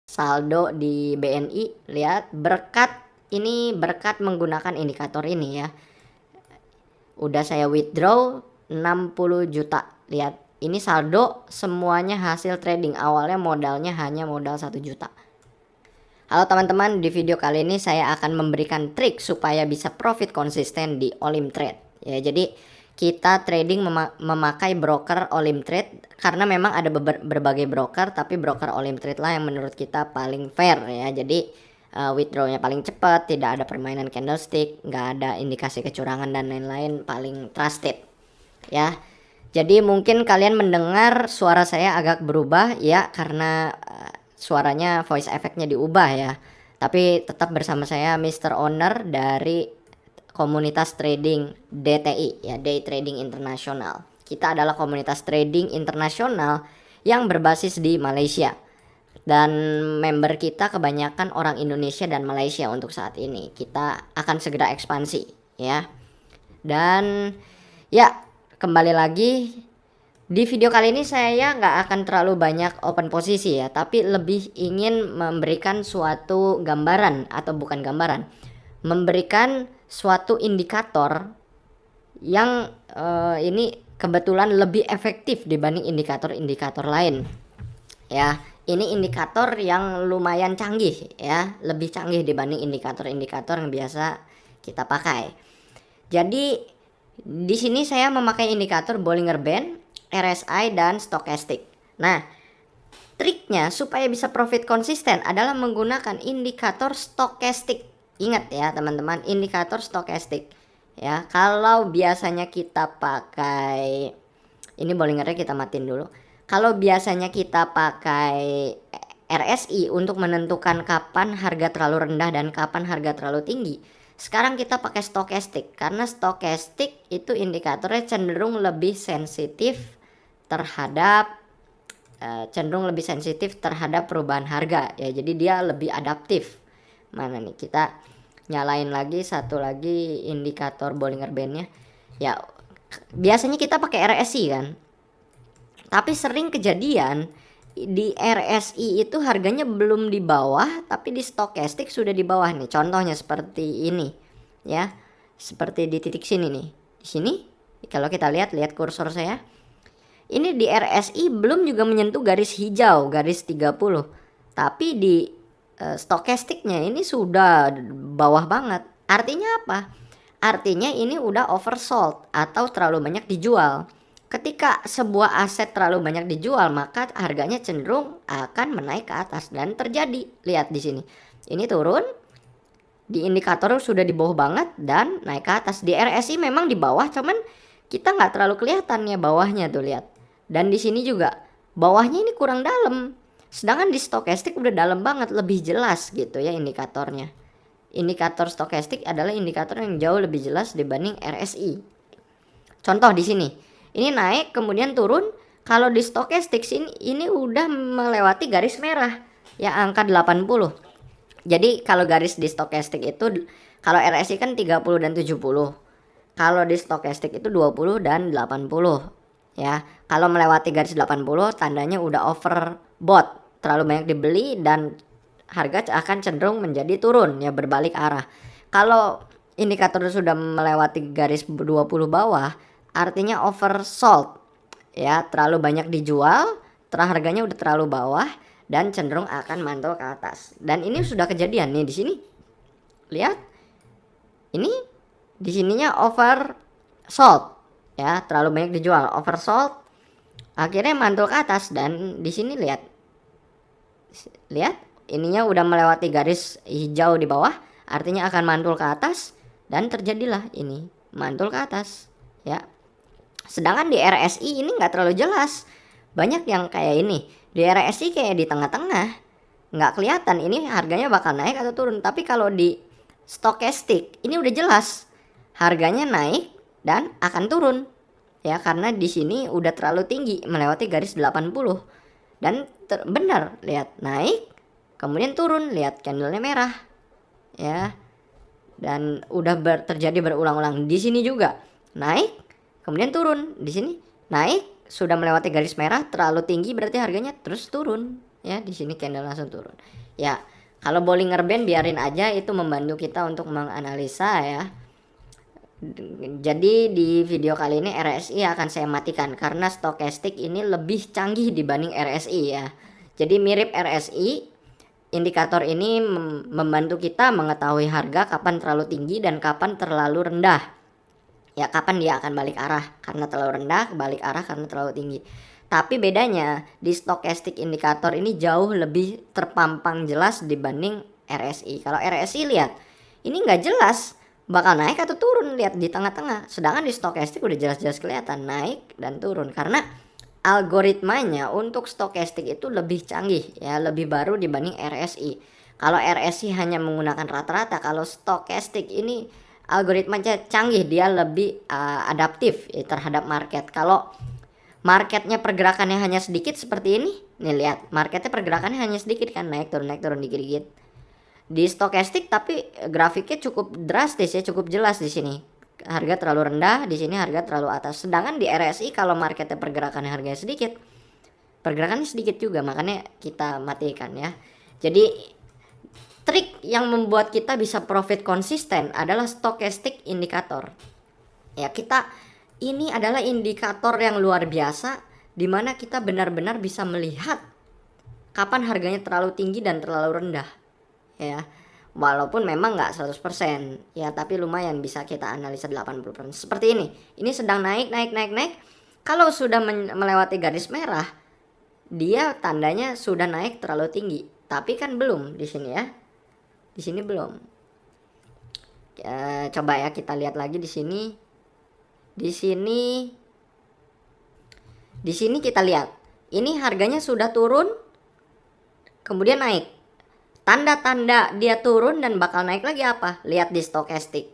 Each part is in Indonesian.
saldo di BNI, lihat berkat menggunakan indikator ini ya. Udah saya withdraw 60 juta. Lihat, ini saldo semuanya hasil trading. Awalnya modalnya hanya modal 1 juta. Halo teman-teman, di video kali ini saya akan memberikan trik supaya bisa profit konsisten di Olim Trade. Ya, jadi kita trading memakai broker Olim Trade karena memang ada berbagai broker, tapi broker Olim Trade lah yang menurut kita paling fair ya. Jadi withdrawnya paling cepat, tidak ada permainan candlestick, nggak ada indikasi kecurangan dan lain-lain, paling trusted ya. Jadi mungkin kalian mendengar suara saya agak berubah ya, karena suaranya voice effectnya diubah ya. Tapi tetap bersama saya Mr. Owner dari komunitas trading DTI ya, Day Trading International. Kita adalah komunitas trading internasional yang berbasis di Malaysia. Dan member kita kebanyakan orang Indonesia dan Malaysia untuk saat ini. Kita akan segera ekspansi ya. Dan ya, kembali lagi di video kali ini saya nggak akan terlalu banyak open posisi ya, tapi lebih ingin memberikan suatu gambaran, atau bukan gambaran, memberikan suatu indikator yang ini kebetulan lebih efektif dibanding indikator-indikator lain ya. Ini indikator yang lumayan canggih ya, lebih canggih dibanding indikator-indikator yang biasa kita pakai. Jadi di sini saya memakai indikator Bollinger Band, RSI dan Stochastic. Nah, triknya supaya bisa profit konsisten adalah menggunakan indikator Stochastic. Ingat ya teman-teman, indikator Stochastic. Ya, kalau biasanya kita pakai ini Bollingernya kita matiin dulu. Kalau biasanya kita pakai RSI untuk menentukan kapan harga terlalu rendah dan kapan harga terlalu tinggi, sekarang kita pakai Stochastic karena Stochastic itu indikatornya cenderung lebih sensitif terhadap perubahan harga ya. Jadi dia lebih adaptif. Mana nih, kita nyalain lagi satu lagi indikator Bollinger Bandnya ya. Biasanya kita pakai RSI kan, tapi sering kejadian di RSI itu harganya belum di bawah, tapi di Stochastic sudah di bawah nih. Contohnya seperti ini ya, seperti di titik sini nih. Di sini kalau kita lihat kursor saya, ini di RSI belum juga menyentuh garis hijau, garis 30, tapi di Stochasticnya ini sudah bawah banget. Artinya apa? Artinya ini udah oversold atau terlalu banyak dijual. Ketika sebuah aset terlalu banyak dijual, maka harganya cenderung akan menaik ke atas, dan terjadi. Lihat di sini. Ini turun, di indikator sudah di bawah banget dan naik ke atas. Di RSI memang di bawah, cuman kita nggak terlalu kelihatan ya bawahnya tuh, lihat. Dan di sini juga bawahnya ini kurang dalam. Sedangkan di Stochastic udah dalam banget, lebih jelas gitu ya indikatornya. Indikator Stochastic adalah indikator yang jauh lebih jelas dibanding RSI. Contoh di sini. Ini naik kemudian turun. Kalau di Stochastic ini udah melewati garis merah ya, angka 80. Jadi kalau garis di Stochastic itu, kalau RSI kan 30 dan 70. Kalau di Stochastic itu 20 dan 80 ya. Kalau melewati garis 80 tandanya udah overbought, terlalu banyak dibeli dan harga akan cenderung menjadi turun ya, berbalik arah. Kalau indikator sudah melewati garis 20 bawah, artinya oversold ya, terlalu banyak dijual, harganya udah terlalu bawah dan cenderung akan mantul ke atas. Dan ini sudah kejadian nih di sini. Lihat. Ini di sininya oversold ya, terlalu banyak dijual, oversold, akhirnya mantul ke atas. Dan di sini lihat. Lihat, ininya udah melewati garis hijau di bawah, artinya akan mantul ke atas, dan terjadilah ini, mantul ke atas ya. Sedangkan di RSI ini nggak terlalu jelas. Banyak yang kayak ini. Di RSI kayak di tengah-tengah, nggak kelihatan ini harganya bakal naik atau turun. Tapi kalau di Stochastic ini udah jelas, harganya naik dan akan turun ya, karena di sini udah terlalu tinggi, melewati garis 80. Dan benar, lihat, naik kemudian turun, lihat candlenya merah ya. Dan udah terjadi berulang-ulang. Di sini juga naik kemudian turun, di sini naik, sudah melewati garis merah, terlalu tinggi berarti harganya terus turun ya, di sini candle langsung turun. Ya, kalau Bollinger Band biarin aja, itu membantu kita untuk menganalisa ya. Jadi di video kali ini RSI akan saya matikan karena stokastik ini lebih canggih dibanding RSI ya. Jadi mirip RSI, indikator ini membantu kita mengetahui harga kapan terlalu tinggi dan kapan terlalu rendah. Ya, kapan dia akan balik arah karena terlalu rendah, balik arah karena terlalu tinggi. Tapi bedanya di stokastik indikator ini jauh lebih terpampang jelas dibanding RSI. Kalau RSI lihat, ini nggak jelas bakal naik atau turun, lihat di tengah-tengah. Sedangkan di stokastik udah jelas-jelas kelihatan naik dan turun karena algoritmanya untuk stokastik itu lebih canggih ya, lebih baru dibanding RSI. Kalau RSI hanya menggunakan rata-rata, kalau stokastik ini algoritmanya canggih, dia lebih adaptif ya, terhadap market. Kalau marketnya pergerakannya hanya sedikit seperti ini, nih lihat marketnya pergerakannya hanya sedikit kan, naik turun dikit-dikit. Di stokastik tapi grafiknya cukup drastis ya, cukup jelas di sini. Harga terlalu rendah, di sini harga terlalu atas. Sedangkan di RSI kalau marketnya pergerakannya harganya sedikit, pergerakannya sedikit juga, makanya kita matikan ya. Jadi trik yang membuat kita bisa profit konsisten adalah stokastik indikator. Ya, ini adalah indikator yang luar biasa di mana kita benar-benar bisa melihat kapan harganya terlalu tinggi dan terlalu rendah. Ya, walaupun memang nggak 100% ya, tapi lumayan bisa kita analisa 80%. Seperti ini sedang naik. Kalau sudah melewati garis merah, dia tandanya sudah naik terlalu tinggi, tapi kan belum di sini ya, di sini belum. Coba ya kita lihat lagi di sini. Di sini kita lihat, ini harganya sudah turun kemudian naik. Tanda-tanda dia turun dan bakal naik lagi apa? Lihat di stokastik.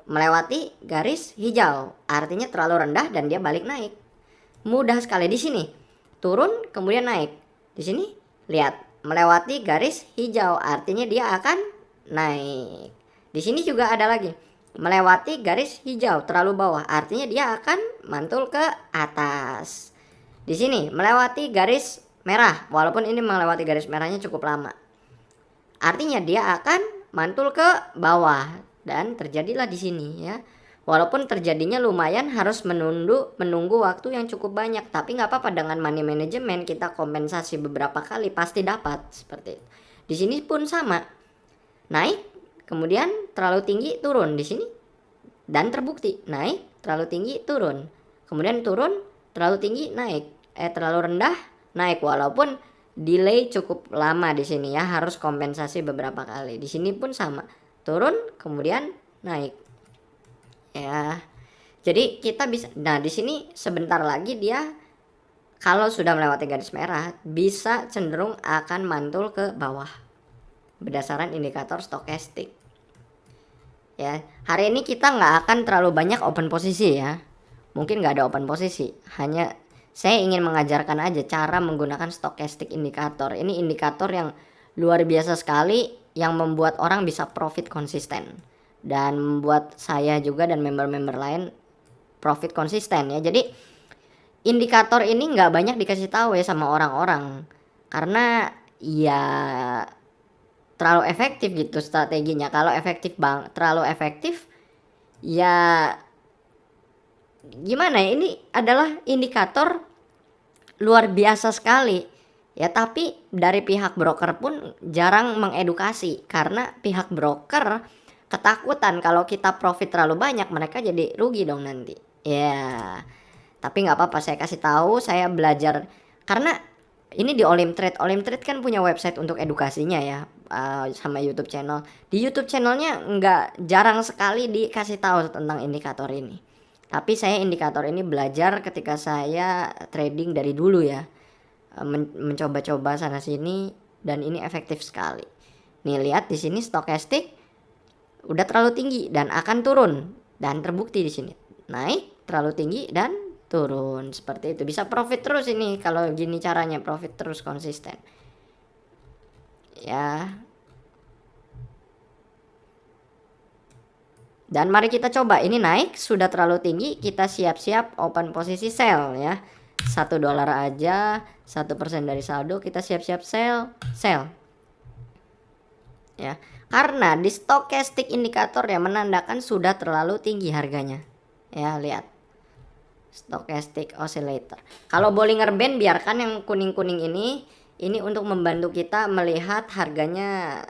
Melewati garis hijau, artinya terlalu rendah dan dia balik naik. Mudah sekali di sini. Turun kemudian naik. Di sini lihat, melewati garis hijau, artinya dia akan naik. Di sini juga ada lagi. Melewati garis hijau terlalu bawah, artinya dia akan mantul ke atas. Di sini melewati garis merah, walaupun ini melewati garis merahnya cukup lama, artinya dia akan mantul ke bawah dan terjadilah di sini ya. Walaupun terjadinya lumayan harus menunggu waktu yang cukup banyak, tapi nggak apa-apa, dengan money management kita kompensasi beberapa kali pasti dapat seperti itu. Di sini pun sama, naik kemudian terlalu tinggi turun di sini dan terbukti naik terlalu tinggi turun, kemudian turun terlalu tinggi naik, terlalu rendah naik, walaupun delay cukup lama di sini ya, harus kompensasi beberapa kali. Di sini pun sama, turun kemudian naik ya. Jadi kita bisa, nah di sini sebentar lagi dia kalau sudah melewati garis merah bisa cenderung akan mantul ke bawah berdasarkan indikator stokastik ya. Hari ini kita nggak akan terlalu banyak open posisi ya, mungkin nggak ada open posisi, hanya saya ingin mengajarkan aja cara menggunakan stokastik indikator. Ini indikator yang luar biasa sekali yang membuat orang bisa profit konsisten dan membuat saya juga dan member-member lain profit konsisten ya. Jadi indikator ini nggak banyak dikasih tahu ya sama orang-orang karena ya terlalu efektif gitu strateginya. Kalau terlalu efektif ya gimana ya, ini adalah indikator luar biasa sekali ya, tapi dari pihak broker pun jarang mengedukasi karena pihak broker ketakutan kalau kita profit terlalu banyak mereka jadi rugi dong nanti ya. Tapi nggak apa-apa, saya kasih tahu, saya belajar karena ini di Olim Trade kan punya website untuk edukasinya ya, sama YouTube channel. Di YouTube channelnya nggak, jarang sekali dikasih tahu tentang indikator ini. Tapi saya indikator ini belajar ketika saya trading dari dulu ya, mencoba-coba sana sini dan ini efektif sekali. Nih lihat di sini stokastik udah terlalu tinggi dan akan turun dan terbukti di sini naik terlalu tinggi dan turun seperti itu. Bisa profit terus ini kalau gini caranya, profit terus konsisten ya. Dan mari kita coba, ini naik sudah terlalu tinggi, kita siap-siap open posisi sell ya. $1 aja, 1% dari saldo, kita siap-siap sell ya, karena di stochastic indikator ya menandakan sudah terlalu tinggi harganya ya. Lihat stochastic oscillator. Kalau Bollinger Band biarkan yang kuning-kuning ini untuk membantu kita melihat harganya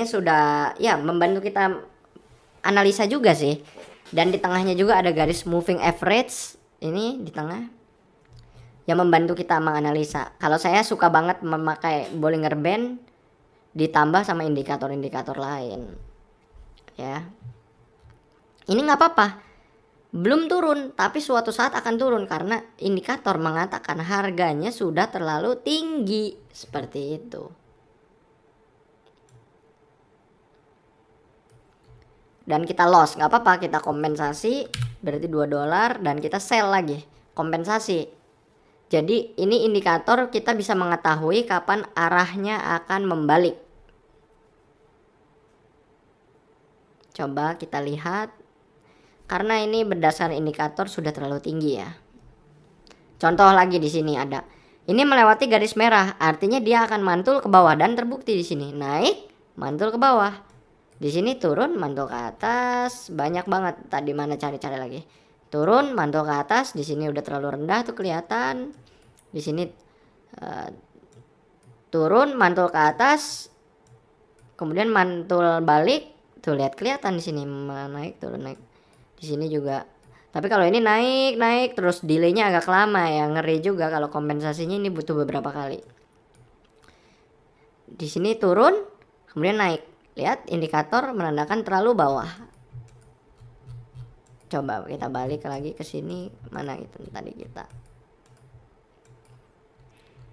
sudah ya, membantu kita analisa juga sih. Dan di tengahnya juga ada garis moving average ini di tengah yang membantu kita menganalisa. Kalau saya suka banget memakai Bollinger Band ditambah sama indikator-indikator lain ya. Ini nggak apa-apa, belum turun tapi suatu saat akan turun karena indikator mengatakan harganya sudah terlalu tinggi, seperti itu. Dan kita loss, nggak apa-apa, kita kompensasi berarti $2 dan kita sell lagi, kompensasi. Jadi ini indikator kita bisa mengetahui kapan arahnya akan membalik. Coba kita lihat, karena ini berdasar indikator sudah terlalu tinggi ya. Contoh lagi di sini ada, ini melewati garis merah, artinya dia akan mantul ke bawah dan terbukti di sini naik, mantul ke bawah, di sini turun, mantul ke atas, banyak banget. Tadi mana cari-cari lagi, turun, mantul ke atas, di sini udah terlalu rendah tuh kelihatan, di sini turun, mantul ke atas, kemudian mantul balik. Tuh lihat kelihatan di sini naik turun naik. Di sini juga. Tapi kalau ini naik terus delaynya agak lama ya, ngeri juga kalau kompensasinya ini butuh beberapa kali. Di sini turun, kemudian naik. Lihat indikator menandakan terlalu bawah. Coba kita balik lagi ke sini, mana itu tadi kita.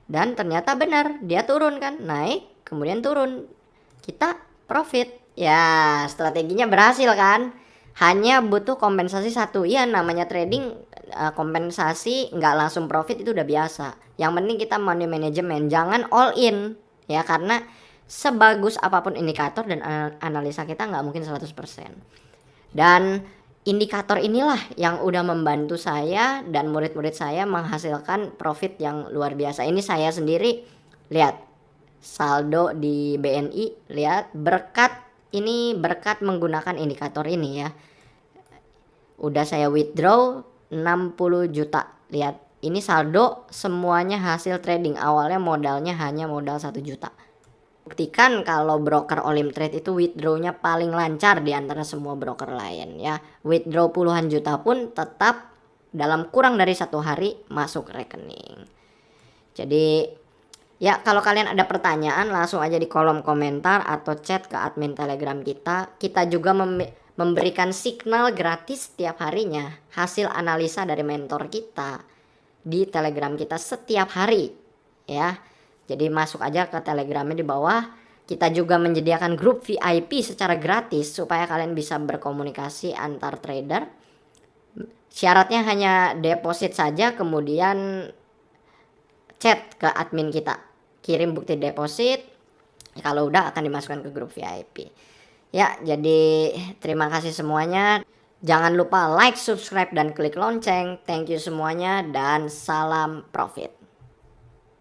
Dan ternyata benar, dia turun kan, naik, kemudian turun. Kita profit. Ya, strateginya berhasil kan? Hanya butuh kompensasi satu. Ya, namanya trading, kompensasi nggak langsung profit itu udah biasa. Yang penting kita money management, jangan all in ya, karena sebagus apapun indikator dan analisa kita nggak mungkin 100%. Dan indikator inilah yang udah membantu saya dan murid-murid saya menghasilkan profit yang luar biasa. Ini saya sendiri lihat saldo di BNI, lihat berkat menggunakan indikator ini ya. Udah saya withdraw 60 juta. Lihat, ini saldo semuanya hasil trading. Awalnya modalnya hanya modal 1 juta. Buktikan kalau broker Olim Trade itu withdrawnya paling lancar di antara semua broker lain ya. Withdraw puluhan juta pun tetap dalam kurang dari 1 hari masuk rekening. Jadi ya, kalau kalian ada pertanyaan langsung aja di kolom komentar atau chat ke admin Telegram kita. Kita juga memberikan signal gratis setiap harinya, hasil analisa dari mentor kita di Telegram kita setiap hari ya. Jadi masuk aja ke Telegramnya di bawah. Kita juga menyediakan grup VIP secara gratis supaya kalian bisa berkomunikasi antar trader. Syaratnya hanya deposit saja, kemudian chat ke admin kita, kirim bukti deposit. Kalau udah akan dimasukkan ke grup VIP ya. Jadi terima kasih semuanya, jangan lupa like, subscribe, dan klik lonceng. Thank you semuanya dan salam profit.